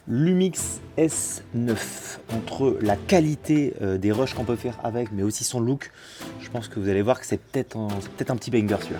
Lumix S9, entre la qualité des rushs qu'on peut faire avec, mais aussi son look, je pense que vous allez voir que c'est peut-être un petit banger celui-là.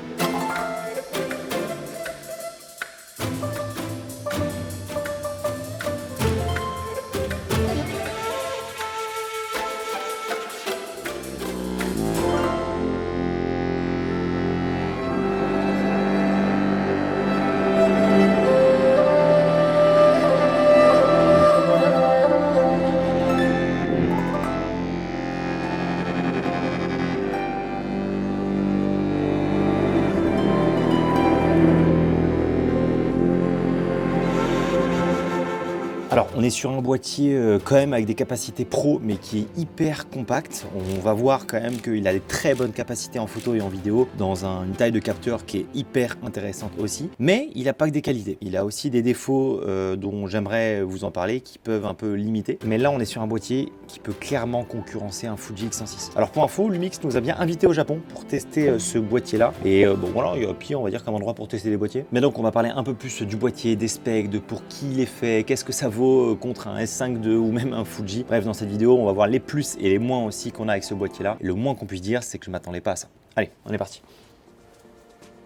Alors on est sur un boîtier quand même avec des capacités pro mais qui est hyper compact. On va voir quand même qu'il a des très bonnes capacités en photo et en vidéo dans une taille de capteur qui est hyper intéressante aussi. Mais il n'a pas que des qualités, il a aussi des défauts dont j'aimerais vous en parler qui peuvent un peu limiter. Mais là on est sur un boîtier qui peut clairement concurrencer un Fuji X106. Alors pour info, Lumix nous a bien invités au Japon pour tester ce boîtier là. Et bon voilà, il y a pire on va dire qu'un endroit pour tester des boîtiers. Mais donc on va parler un peu plus du boîtier, des specs, de pour qui il est fait, qu'est-ce que ça vaut contre un S5 II ou même un Fuji. Bref, dans cette vidéo, on va voir les plus et les moins aussi qu'on a avec ce boîtier-là. Et le moins qu'on puisse dire, c'est que je ne m'attendais pas à ça. Allez, on est parti.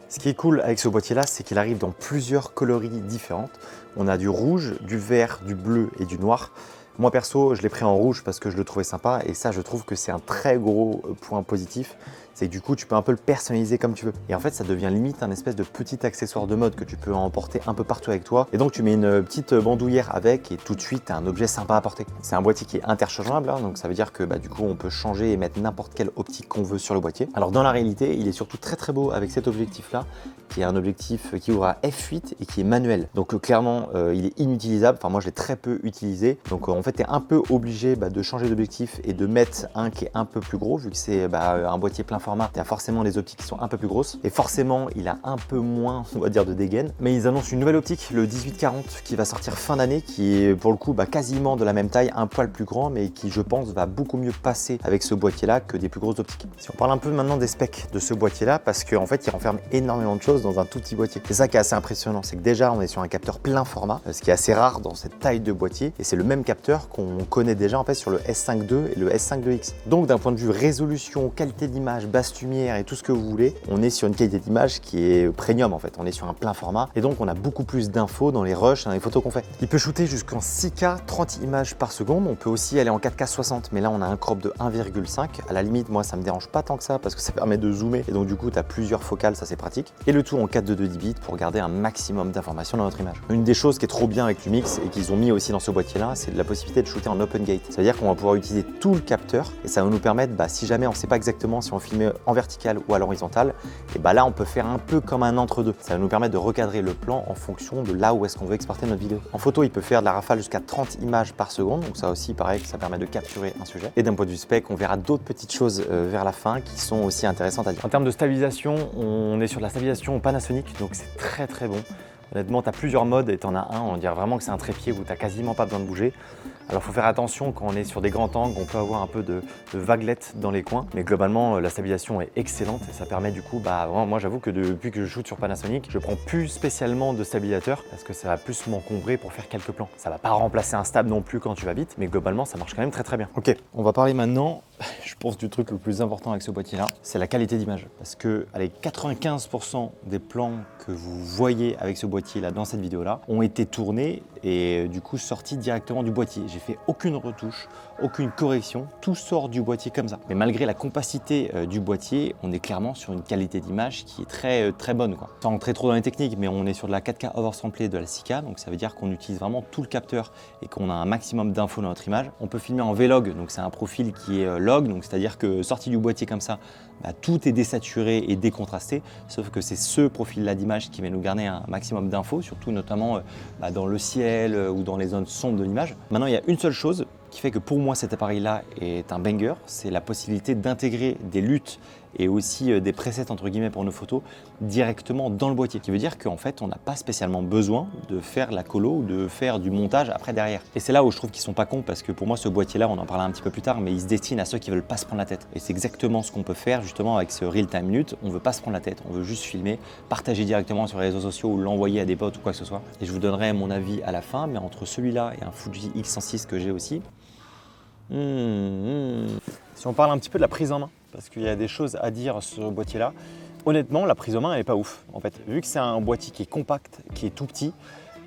Ce qui est cool avec ce boîtier-là, c'est qu'il arrive dans plusieurs coloris différentes. On a du rouge, du vert, du bleu et du noir. Moi perso, je l'ai pris en rouge parce que je le trouvais sympa et ça, je trouve que c'est un très gros point positif. C'est que du coup, tu peux un peu le personnaliser comme tu veux. Et en fait, ça devient limite un espèce de petit accessoire de mode que tu peux emporter un peu partout avec toi. Et donc, tu mets une petite bandoulière avec et tout de suite, tu as un objet sympa à porter. C'est un boîtier qui est interchangeable, hein, donc ça veut dire que du coup, on peut changer et mettre n'importe quelle optique qu'on veut sur le boîtier. Alors, dans la réalité, il est surtout très beau avec cet objectif-là, qui est un objectif qui ouvre à f8 et qui est manuel. Donc, clairement, il est inutilisable. Enfin, moi, je l'ai très peu utilisé. Donc, en fait, tu es un peu obligé de changer d'objectif et de mettre un qui est un peu plus gros, vu que c'est un boîtier plein format. Tu as forcément des optiques qui sont un peu plus grosses et forcément il a un peu moins, on va dire, de dégaine. Mais ils annoncent une nouvelle optique, le 18-40, qui va sortir fin d'année, qui est pour le coup quasiment de la même taille, un poil plus grand, mais qui je pense va beaucoup mieux passer avec ce boîtier là que des plus grosses optiques. Si on parle un peu maintenant des specs de ce boîtier là, parce qu'en fait il renferme énormément de choses dans un tout petit boîtier. C'est ça qui est assez impressionnant, c'est que déjà on est sur un capteur plein format, ce qui est assez rare dans cette taille de boîtier, et c'est le même capteur qu'on connaît déjà en fait sur le S5 II et le S5 IIX. Donc d'un point de vue résolution, qualité d'image, basse lumière et tout ce que vous voulez, on est sur une qualité d'image qui est premium en fait, on est sur un plein format et donc on a beaucoup plus d'infos dans les rushs, dans les photos qu'on fait. Il peut shooter jusqu'en 6K 30 images par seconde, on peut aussi aller en 4K 60, mais là on a un crop de 1,5. À la limite, moi ça me dérange pas tant que ça parce que ça permet de zoomer et donc du coup tu as plusieurs focales, ça c'est pratique. Et le tout en 4 de 2 bits pour garder un maximum d'informations dans notre image. Une des choses qui est trop bien avec Lumix et qu'ils ont mis aussi dans ce boîtier là, c'est la possibilité de shooter en open gate. Ça veut dire qu'on va pouvoir utiliser tout le capteur et ça va nous permettre, si jamais on sait pas exactement si on filmait en vertical ou à l'horizontale, et là on peut faire un peu comme un entre-deux. Ça va nous permettre de recadrer le plan en fonction de là où est-ce qu'on veut exporter notre vidéo. En photo, il peut faire de la rafale jusqu'à 30 images par seconde, donc ça aussi pareil, ça permet de capturer un sujet. Et d'un point de vue spec, on verra d'autres petites choses vers la fin qui sont aussi intéressantes à dire. En termes de stabilisation, on est sur de la stabilisation Panasonic, donc c'est très bon. Honnêtement, tu as plusieurs modes et tu en as un, on dirait vraiment que c'est un trépied où tu n'as quasiment pas besoin de bouger. Alors il faut faire attention quand on est sur des grands angles, on peut avoir un peu de vaguelettes dans les coins, mais globalement la stabilisation est excellente et ça permet du coup, moi j'avoue que depuis que je shoot sur Panasonic, je prends plus spécialement de stabilisateur parce que ça va plus m'encombrer pour faire quelques plans. Ça va pas remplacer un stab non plus quand tu vas vite, mais globalement ça marche quand même très bien. Ok, on va parler maintenant, je pense du truc le plus important avec ce boîtier là, c'est la qualité d'image. Parce que allez, 95% des plans que vous voyez avec ce boîtier là dans cette vidéo là ont été tournés et du coup sortis directement du boîtier. J'ai fait aucune retouche, aucune correction, tout sort du boîtier comme ça. Mais malgré la compacité du boîtier, on est clairement sur une qualité d'image qui est très bonne, quoi. Sans rentrer trop dans les techniques, mais on est sur de la 4K oversamplée de la 6K, donc ça veut dire qu'on utilise vraiment tout le capteur et qu'on a un maximum d'infos dans notre image. On peut filmer en Vlog, donc c'est un profil qui est log, donc c'est-à-dire que sorti du boîtier comme ça, tout est désaturé et décontrasté, sauf que c'est ce profil-là d'image qui va nous garder un maximum d'infos, surtout notamment dans le ciel ou dans les zones sombres de l'image. Maintenant, il y a une seule chose qui fait que pour moi cet appareil-là est un banger, c'est la possibilité d'intégrer des luttes et aussi des presets entre guillemets pour nos photos directement dans le boîtier. Ce qui veut dire qu'en fait, on n'a pas spécialement besoin de faire la colo ou de faire du montage après derrière. Et c'est là où je trouve qu'ils sont pas cons parce que pour moi, ce boîtier-là, on en parlera un petit peu plus tard, mais il se destine à ceux qui veulent pas se prendre la tête. Et c'est exactement ce qu'on peut faire justement avec ce Real Time Minute. On veut pas se prendre la tête, on veut juste filmer, partager directement sur les réseaux sociaux ou l'envoyer à des potes ou quoi que ce soit. Et je vous donnerai mon avis à la fin, mais entre celui-là et un Fuji X106 que j'ai aussi. Si on parle un petit peu de la prise en main, parce qu'il y a des choses à dire sur ce boîtier-là, honnêtement, la prise en main, elle n'est pas ouf. En fait, vu que c'est un boîtier qui est compact, qui est tout petit,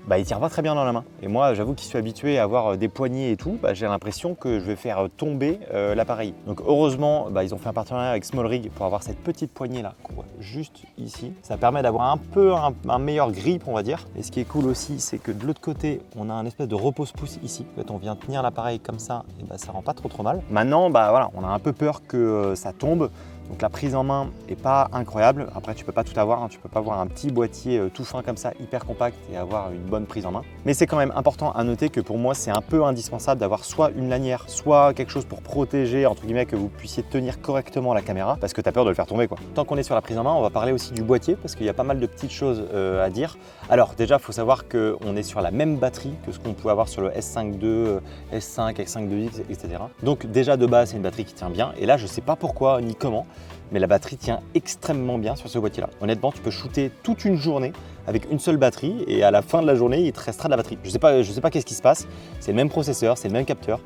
bah, il ne tient pas très bien dans la main. Et moi, j'avoue qu'il suis habitué à avoir des poignées et tout, bah, j'ai l'impression que je vais faire tomber l'appareil. Donc heureusement, bah, ils ont fait un partenariat avec SmallRig pour avoir cette petite poignée là, qu'on voit juste ici. Ça permet d'avoir un peu un meilleur grip, on va dire. Et ce qui est cool aussi, c'est que de l'autre côté, on a un espèce de repose-pouce ici. Quand on vient tenir l'appareil comme ça, et bah, ça rend pas trop mal. Maintenant, bah, voilà, on a un peu peur que ça tombe. Donc la prise en main n'est pas incroyable. Après, tu peux pas tout avoir, hein. Tu peux pas avoir un petit boîtier tout fin comme ça, hyper compact et avoir une bonne prise en main. Mais c'est quand même important à noter que pour moi, c'est un peu indispensable d'avoir soit une lanière, soit quelque chose pour protéger, entre guillemets, que vous puissiez tenir correctement la caméra parce que tu as peur de le faire tomber, quoi. Tant qu'on est sur la prise en main, on va parler aussi du boîtier parce qu'il y a pas mal de petites choses à dire. Alors déjà, il faut savoir qu'on est sur la même batterie que ce qu'on pouvait avoir sur le S5 II, S5, S5 IIX, etc. Donc déjà de base, c'est une batterie qui tient bien. Et là, je sais pas pourquoi ni comment, mais la batterie tient extrêmement bien sur ce boîtier-là. Honnêtement, tu peux shooter toute une journée avec une seule batterie et à la fin de la journée, il te restera de la batterie. Je sais pas qu'est-ce qui se passe. C'est le même processeur, c'est le même capteur,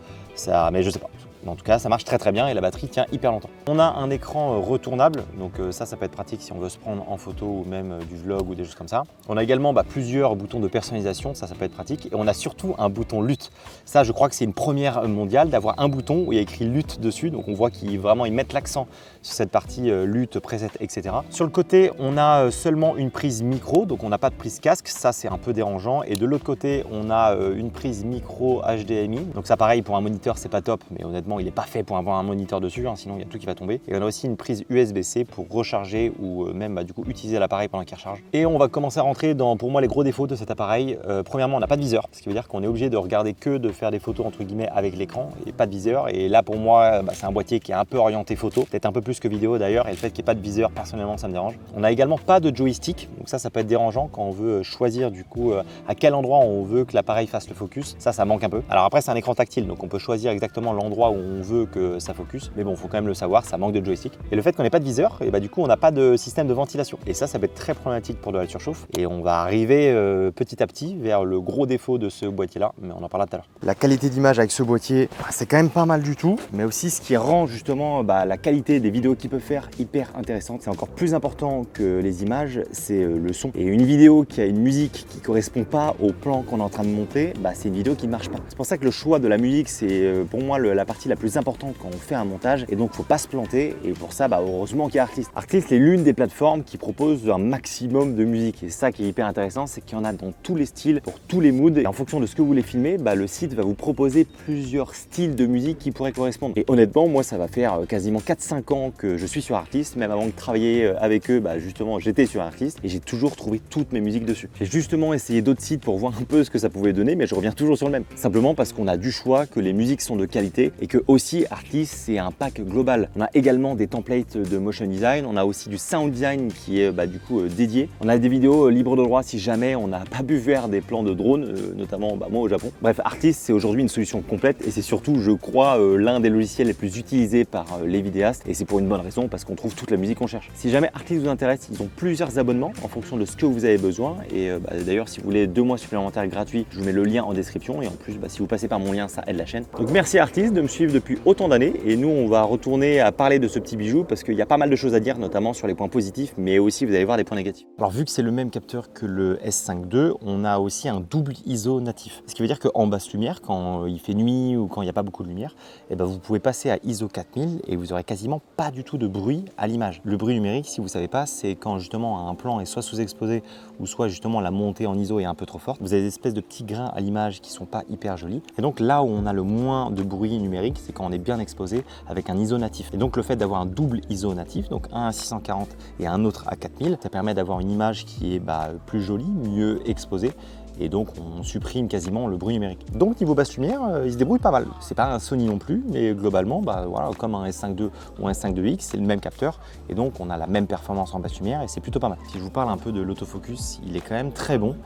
mais je sais pas. En tout cas, ça marche très bien et la batterie tient hyper longtemps. On a un écran retournable, donc ça peut être pratique si on veut se prendre en photo ou même du vlog ou des choses comme ça. On a également plusieurs boutons de personnalisation, ça peut être pratique. Et on a surtout un bouton lutte. Ça, je crois que c'est une première mondiale d'avoir un bouton où il y a écrit lutte dessus. Donc on voit qu'ils mettent l'accent sur cette partie lutte, preset, etc. Sur le côté, on a seulement une prise micro, donc on n'a pas de prise casque. Ça, c'est un peu dérangeant. Et de l'autre côté, on a une prise micro HDMI. Donc ça, pareil, pour un moniteur, c'est pas top, mais honnêtement, il n'est pas fait pour avoir un moniteur dessus, hein, sinon il y a tout qui va tomber. Et on a aussi une prise USB-C pour recharger ou même du coup utiliser l'appareil pendant qu'il recharge. Et on va commencer à rentrer dans, pour moi, les gros défauts de cet appareil. Premièrement, on n'a pas de viseur, ce qui veut dire qu'on est obligé de regarder de faire des photos entre guillemets avec l'écran et pas de viseur. Et là, pour moi, c'est un boîtier qui est un peu orienté photo, peut-être un peu plus que vidéo d'ailleurs. Et le fait qu'il n'y ait pas de viseur, personnellement, ça me dérange. On n'a également pas de joystick, donc ça peut être dérangeant quand on veut choisir du coup à quel endroit on veut que l'appareil fasse le focus. Ça manque un peu. Alors après, c'est un écran tactile, donc on peut choisir exactement l'endroit où on veut que ça focus, mais bon, il faut quand même le savoir, ça manque de joystick. Et le fait qu'on n'ait pas de viseur, et du coup, on n'a pas de système de ventilation. Et ça peut être très problématique pour de la surchauffe. Et on va arriver petit à petit vers le gros défaut de ce boîtier-là, mais on en parlera tout à l'heure. La qualité d'image avec ce boîtier, c'est quand même pas mal du tout, mais aussi ce qui rend justement la qualité des vidéos qu'il peut faire hyper intéressante. C'est encore plus important que les images, c'est le son. Et une vidéo qui a une musique qui correspond pas au plan qu'on est en train de monter, c'est une vidéo qui marche pas. C'est pour ça que le choix de la musique, c'est pour moi la partie la plus importante quand on fait un montage, et donc faut pas se planter. Et pour ça, heureusement qu'il y a Artlist. Artlist est l'une des plateformes qui propose un maximum de musique, et ça qui est hyper intéressant, c'est qu'il y en a dans tous les styles, pour tous les moods, et en fonction de ce que vous voulez filmer, le site va vous proposer plusieurs styles de musique qui pourraient correspondre. Et honnêtement, moi ça va faire quasiment 4-5 ans que je suis sur Artlist. Même avant de travailler avec eux, justement j'étais sur Artlist et j'ai toujours trouvé toutes mes musiques dessus. J'ai justement essayé d'autres sites pour voir un peu ce que ça pouvait donner, mais je reviens toujours sur le même. Simplement parce qu'on a du choix, que les musiques sont de qualité et que aussi Artlist c'est un pack global. On a également des templates de motion design, on a aussi du sound design qui est du coup dédié. On a des vidéos libres de droit si jamais on n'a pas pu faire des plans de drone, notamment moi au Japon. Bref, Artlist c'est aujourd'hui une solution complète et c'est surtout, je crois, l'un des logiciels les plus utilisés par les vidéastes, et c'est pour une bonne raison, parce qu'on trouve toute la musique qu'on cherche. Si jamais Artlist vous intéresse, ils ont plusieurs abonnements en fonction de ce que vous avez besoin, et d'ailleurs si vous voulez 2 mois supplémentaires gratuits, je vous mets le lien en description, et en plus si vous passez par mon lien, ça aide la chaîne. Donc merci à Artlist de me suivre depuis autant d'années, et nous on va retourner à parler de ce petit bijou parce qu'il y a pas mal de choses à dire, notamment sur les points positifs, mais aussi vous allez voir des points négatifs. Alors vu que c'est le même capteur que le S5 II, on a aussi un double ISO natif, ce qui veut dire qu'en basse lumière, quand il fait nuit ou quand il n'y a pas beaucoup de lumière, vous pouvez passer à ISO 4000 et vous aurez quasiment pas du tout de bruit à l'image. Le bruit numérique, si vous ne savez pas, c'est quand justement un plan est soit sous-exposé ou soit justement la montée en ISO est un peu trop forte. Vous avez des espèces de petits grains à l'image qui sont pas hyper jolis. Et donc là où on a le moins de bruit numérique, panoramique, c'est quand on est bien exposé avec un ISO natif. Et donc le fait d'avoir un double ISO natif, donc un à 640 et un autre à 4000, ça permet d'avoir une image qui est plus jolie, mieux exposée. Et donc on supprime quasiment le bruit numérique. Donc niveau basse lumière, il se débrouille pas mal. C'est pas un Sony non plus, mais globalement, voilà, comme un S5 II ou un S5 IIX, c'est le même capteur, et donc on a la même performance en basse lumière, et c'est plutôt pas mal. Si je vous parle un peu de l'autofocus, il est quand même très bon.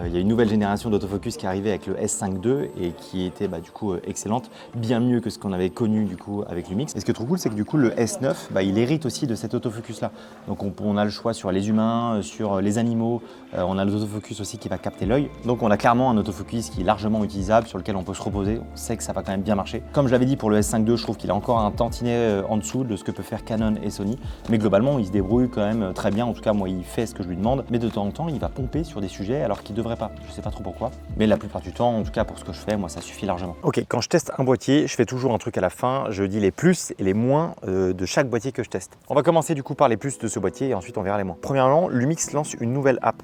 Il y a une nouvelle génération d'autofocus qui est arrivée avec le S5 II et qui était du coup excellente, bien mieux que ce qu'on avait connu du coup avec l'Umix. Et ce qui est trop cool, c'est que du coup le S9, il hérite aussi de cet autofocus là. Donc on a le choix sur les humains, sur les animaux, on a l'autofocus aussi qui va capter l'œil. Donc on a clairement un autofocus qui est largement utilisable, sur lequel on peut se reposer, on sait que ça va quand même bien marcher. Comme je l'avais dit pour le S5 II, je trouve qu'il a encore un tantinet en dessous de ce que peut faire Canon et Sony, mais globalement il se débrouille quand même très bien, en tout cas moi il fait ce que je lui demande, mais de temps en temps il va pomper sur des sujets alors qu'il devrait pas, je sais pas trop pourquoi, mais la plupart du temps, en tout cas pour ce que je fais, moi ça suffit largement. Ok, quand je teste un boîtier, je fais toujours un truc à la fin, je dis les plus et les moins de chaque boîtier que je teste. On va commencer du coup par les plus de ce boîtier et ensuite on verra les moins. Premièrement, l'Umix lance une nouvelle app.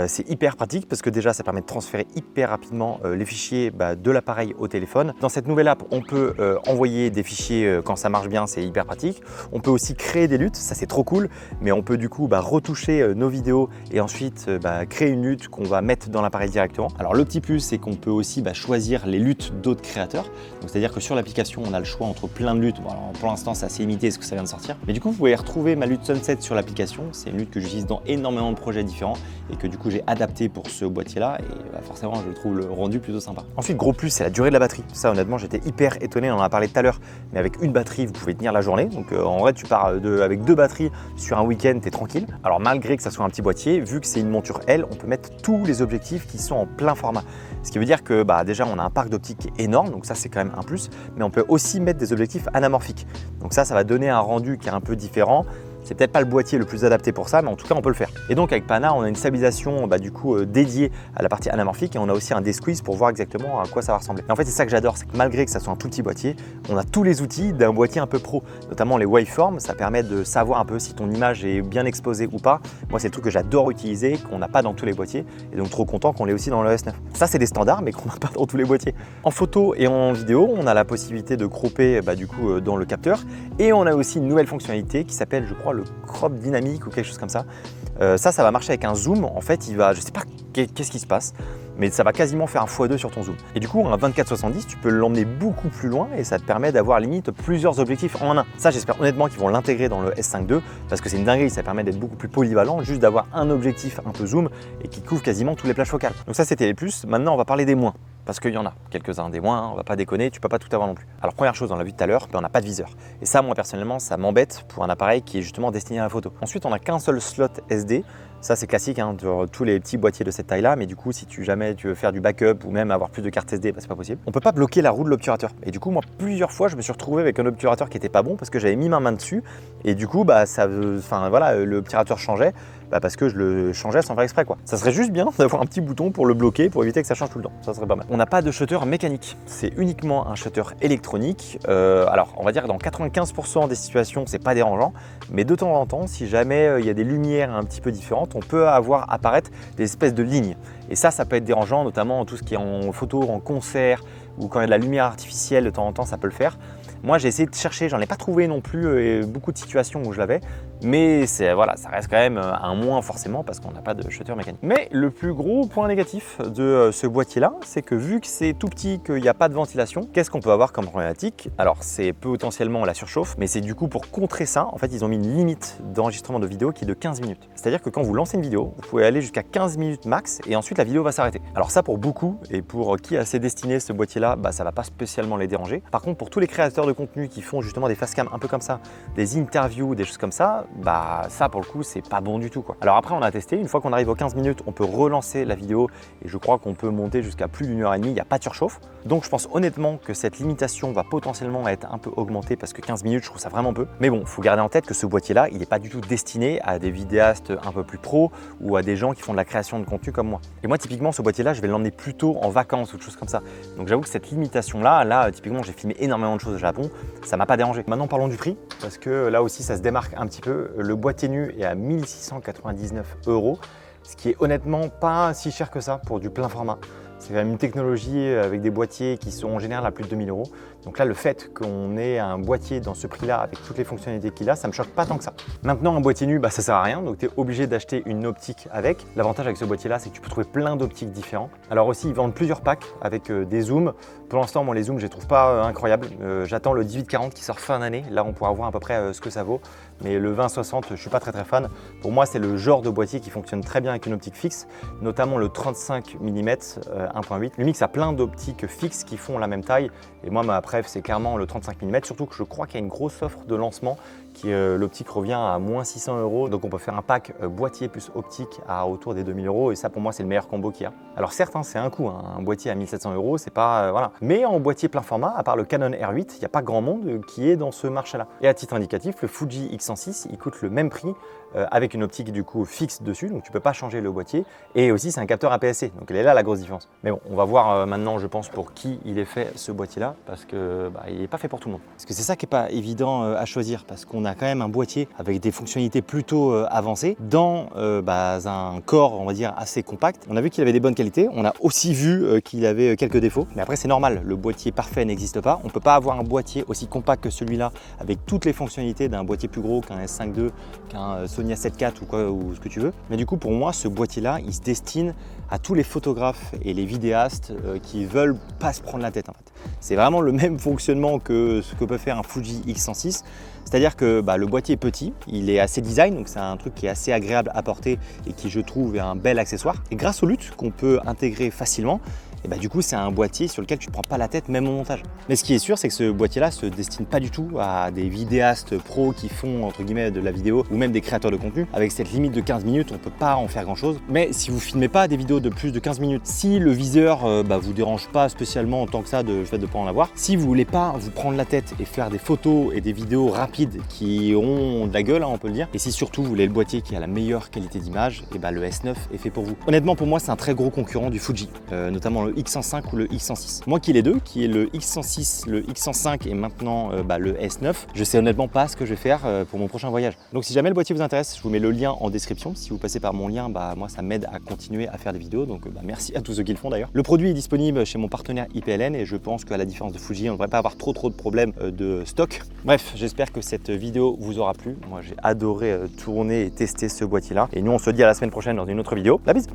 C'est hyper pratique parce que déjà ça permet de transférer hyper rapidement les fichiers de l'appareil au téléphone. Dans cette nouvelle app, on peut envoyer des fichiers quand ça marche bien, c'est hyper pratique. On peut aussi créer des luttes, ça c'est trop cool, mais on peut du coup retoucher nos vidéos et ensuite créer une lutte qu'on va mettre dans l'appareil directement. Alors le petit plus, c'est qu'on peut aussi choisir les luttes d'autres créateurs. Donc c'est-à-dire que sur l'application, on a le choix entre plein de luttes. Bon, alors, pour l'instant, c'est assez limité ce que ça vient de sortir. Mais du coup, vous pouvez retrouver ma lutte Sunset sur l'application. C'est une lutte que j'utilise dans énormément de projets différents et que du coup j'ai adapté pour ce boîtier-là. Et forcément, je trouve le rendu plutôt sympa. Ensuite, gros plus, c'est la durée de la batterie. Ça, honnêtement, j'étais hyper étonné. On en a parlé tout à l'heure. Mais avec une batterie, vous pouvez tenir la journée. Donc en vrai, tu pars avec 2 batteries sur un week-end, t'es tranquille. Alors malgré que ça soit un petit boîtier, vu que c'est une monture L, on peut mettre tous les objectifs qui sont en plein format. Ce qui veut dire que déjà on a un parc d'optique qui est énorme, donc ça c'est quand même un plus, mais on peut aussi mettre des objectifs anamorphiques. Donc ça va donner un rendu qui est un peu différent. C'est peut-être pas le boîtier le plus adapté pour ça, mais en tout cas on peut le faire. Et donc avec Pana, on a une stabilisation dédiée à la partie anamorphique et on a aussi un D-Squeeze pour voir exactement à quoi ça va ressembler. Et en fait c'est ça que j'adore, c'est que malgré que ça soit un tout petit boîtier, on a tous les outils d'un boîtier un peu pro, notamment les waveforms. Ça permet de savoir un peu si ton image est bien exposée ou pas. Moi c'est le truc que j'adore utiliser, qu'on n'a pas dans tous les boîtiers, et donc trop content qu'on l'ait aussi dans le S9. Ça c'est des standards mais qu'on n'a pas dans tous les boîtiers. En photo et en vidéo, on a la possibilité de cropper dans le capteur, et on a aussi une nouvelle fonctionnalité qui s'appelle, je crois, le crop dynamique ou quelque chose comme ça. Ça va marcher avec un zoom. En fait, je sais pas qu'est-ce qui se passe, mais ça va quasiment faire un x2 sur ton zoom. Et du coup, un 24-70, tu peux l'emmener beaucoup plus loin et ça te permet d'avoir limite plusieurs objectifs en un. Ça, j'espère honnêtement qu'ils vont l'intégrer dans le S5 II parce que c'est une dinguerie, ça permet d'être beaucoup plus polyvalent, juste d'avoir un objectif un peu zoom et qui couvre quasiment toutes les plages focales. Donc ça, c'était les plus. Maintenant, on va parler des moins. Parce qu'il y en a quelques-uns des moins, on va pas déconner, tu peux pas tout avoir non plus. Alors première chose, on l'a vu tout à l'heure, on n'a pas de viseur. Et ça, moi personnellement, ça m'embête pour un appareil qui est justement destiné à la photo. Ensuite, on n'a qu'un seul slot SD. Ça c'est classique de tous les petits boîtiers de cette taille-là, mais du coup, si jamais tu veux faire du backup ou même avoir plus de cartes SD, c'est pas possible. On peut pas bloquer la roue de l'obturateur. Et du coup, moi, plusieurs fois, je me suis retrouvé avec un obturateur qui était pas bon parce que j'avais mis ma main dessus. Et du coup, l'obturateur changeait. Parce que je le changeais sans faire exprès quoi. Ça serait juste bien d'avoir un petit bouton pour le bloquer pour éviter que ça change tout le temps. Ça serait pas mal. On n'a pas de shutter mécanique, c'est uniquement un shutter électronique. Alors on va dire que dans 95% des situations c'est pas dérangeant, mais de temps en temps, si jamais il y a des lumières un petit peu différentes, on peut avoir apparaître des espèces de lignes. Et ça peut être dérangeant, notamment tout ce qui est en photo, en concert ou quand il y a de la lumière artificielle, de temps en temps ça peut le faire. Moi j'ai essayé de chercher, j'en ai pas trouvé non plus beaucoup de situations où je l'avais, mais ça reste quand même un moins forcément parce qu'on n'a pas de shutter mécanique. Mais le plus gros point négatif de ce boîtier là, c'est que vu que c'est tout petit, qu'il n'y a pas de ventilation, qu'est-ce qu'on peut avoir comme problématique? Alors c'est potentiellement la surchauffe, mais c'est du coup pour contrer ça, en fait ils ont mis une limite d'enregistrement de vidéo qui est de 15 minutes. C'est-à-dire que quand vous lancez une vidéo, vous pouvez aller jusqu'à 15 minutes max et ensuite la vidéo va s'arrêter. Alors ça pour beaucoup et pour qui a assez destiné ce boîtier là, ça va pas spécialement les déranger. Par contre pour tous les créateurs de contenu qui font justement des facecam un peu comme ça, des interviews, des choses comme ça, ça pour le coup c'est pas bon du tout quoi. Alors après on a testé, une fois qu'on arrive aux 15 minutes, on peut relancer la vidéo et je crois qu'on peut monter jusqu'à plus d'une heure et demie, il n'y a pas de surchauffe. Donc je pense honnêtement que cette limitation va potentiellement être un peu augmentée parce que 15 minutes je trouve ça vraiment peu. Mais bon, faut garder en tête que ce boîtier là, il n'est pas du tout destiné à des vidéastes un peu plus pro ou à des gens qui font de la création de contenu comme moi. Et moi typiquement ce boîtier là, je vais l'emmener plutôt en vacances ou des choses comme ça. Donc j'avoue que cette limitation là typiquement j'ai filmé énormément de choses au Japon, ça m'a pas dérangé. Maintenant parlons du prix parce que là aussi ça se démarque un petit peu. Le boîtier nu est à 1699 €, ce qui est honnêtement pas si cher que ça pour du plein format. C'est quand même une technologie avec des boîtiers qui sont en général à plus de 2000 €. Donc là, le fait qu'on ait un boîtier dans ce prix-là avec toutes les fonctionnalités qu'il a, ça me choque pas tant que ça. Maintenant, un boîtier nu, ça sert à rien, donc tu es obligé d'acheter une optique avec. L'avantage avec ce boîtier-là, c'est que tu peux trouver plein d'optiques différents. Alors aussi, ils vendent plusieurs packs avec des zooms. Pour l'instant, moi, les zooms, je les trouve pas incroyables. J'attends le 18-40 qui sort fin d'année. Là, on pourra voir à peu près ce que ça vaut. Mais le 20-60, je suis pas très fan. Pour moi, c'est le genre de boîtier qui fonctionne très bien avec une optique fixe, notamment le 35 mm 1.8. Lumix a plein d'optiques fixes qui font la même taille. Et moi, ma préf, c'est clairement le 35 mm, surtout que je crois qu'il y a une grosse offre de lancement qui l'optique revient à moins 600 €. Donc on peut faire un pack boîtier plus optique à autour des 2000 €. Et ça, pour moi, c'est le meilleur combo qu'il y a. Alors certes, c'est un coût, un boîtier à 1700 €, c'est pas voilà. Mais en boîtier plein format, à part le Canon R8, il n'y a pas grand monde qui est dans ce marché-là. Et à titre indicatif, le Fuji X106, il coûte le même prix avec une optique du coup fixe dessus, donc tu peux pas changer le boîtier. Et aussi, c'est un capteur APS-C, donc elle est là la grosse différence. Mais bon, on va voir maintenant, je pense, pour qui il est fait ce boîtier-là, parce que il n'est pas fait pour tout le monde. Parce que c'est ça qui n'est pas évident à choisir, parce qu'on a quand même un boîtier avec des fonctionnalités plutôt avancées dans un corps, on va dire, assez compact. On a vu qu'il avait des bonnes qualités, on a aussi vu qu'il avait quelques défauts, mais après c'est normal, le boîtier parfait n'existe pas. On ne peut pas avoir un boîtier aussi compact que celui-là avec toutes les fonctionnalités d'un boîtier plus gros qu'un S5 II, qu'un Sony A7 IV ou quoi, ou ce que tu veux. Mais du coup, pour moi, ce boîtier-là, il se destine à tous les photographes et les vidéastes qui veulent pas se prendre la tête en fait. C'est vraiment le même fonctionnement que ce que peut faire un Fuji X106. C'est-à-dire que le boîtier est petit, il est assez design, donc c'est un truc qui est assez agréable à porter et qui, je trouve, est un bel accessoire. Et grâce au LUT qu'on peut intégrer facilement, et du coup, c'est un boîtier sur lequel tu ne te prends pas la tête, même au montage. Mais ce qui est sûr, c'est que ce boîtier-là se destine pas du tout à des vidéastes pros qui font, entre guillemets, de la vidéo, ou même des créateurs de contenu. Avec cette limite de 15 minutes, on ne peut pas en faire grand-chose. Mais si vous filmez pas des vidéos de plus de 15 minutes, si le viseur vous dérange pas spécialement tant que ça de fait de pas en avoir, si vous voulez pas vous prendre la tête et faire des photos et des vidéos rapides qui ont de la gueule, on peut le dire, et si surtout vous voulez le boîtier qui a la meilleure qualité d'image, le S9 est fait pour vous. Honnêtement, pour moi, c'est un très gros concurrent du Fuji, notamment le X105 ou le X106. Moi qui ai les deux, qui est le X106, le X105 et maintenant le S9, je sais honnêtement pas ce que je vais faire pour mon prochain voyage. Donc si jamais le boîtier vous intéresse, je vous mets le lien en description. Si vous passez par mon lien, moi ça m'aide à continuer à faire des vidéos. Donc merci à tous ceux qui le font d'ailleurs. Le produit est disponible chez mon partenaire IPLN et je pense qu'à la différence de Fuji, on ne devrait pas avoir trop de problèmes de stock. Bref, j'espère que cette vidéo vous aura plu. Moi j'ai adoré tourner et tester ce boîtier là. Et nous on se dit à la semaine prochaine dans une autre vidéo. La bise!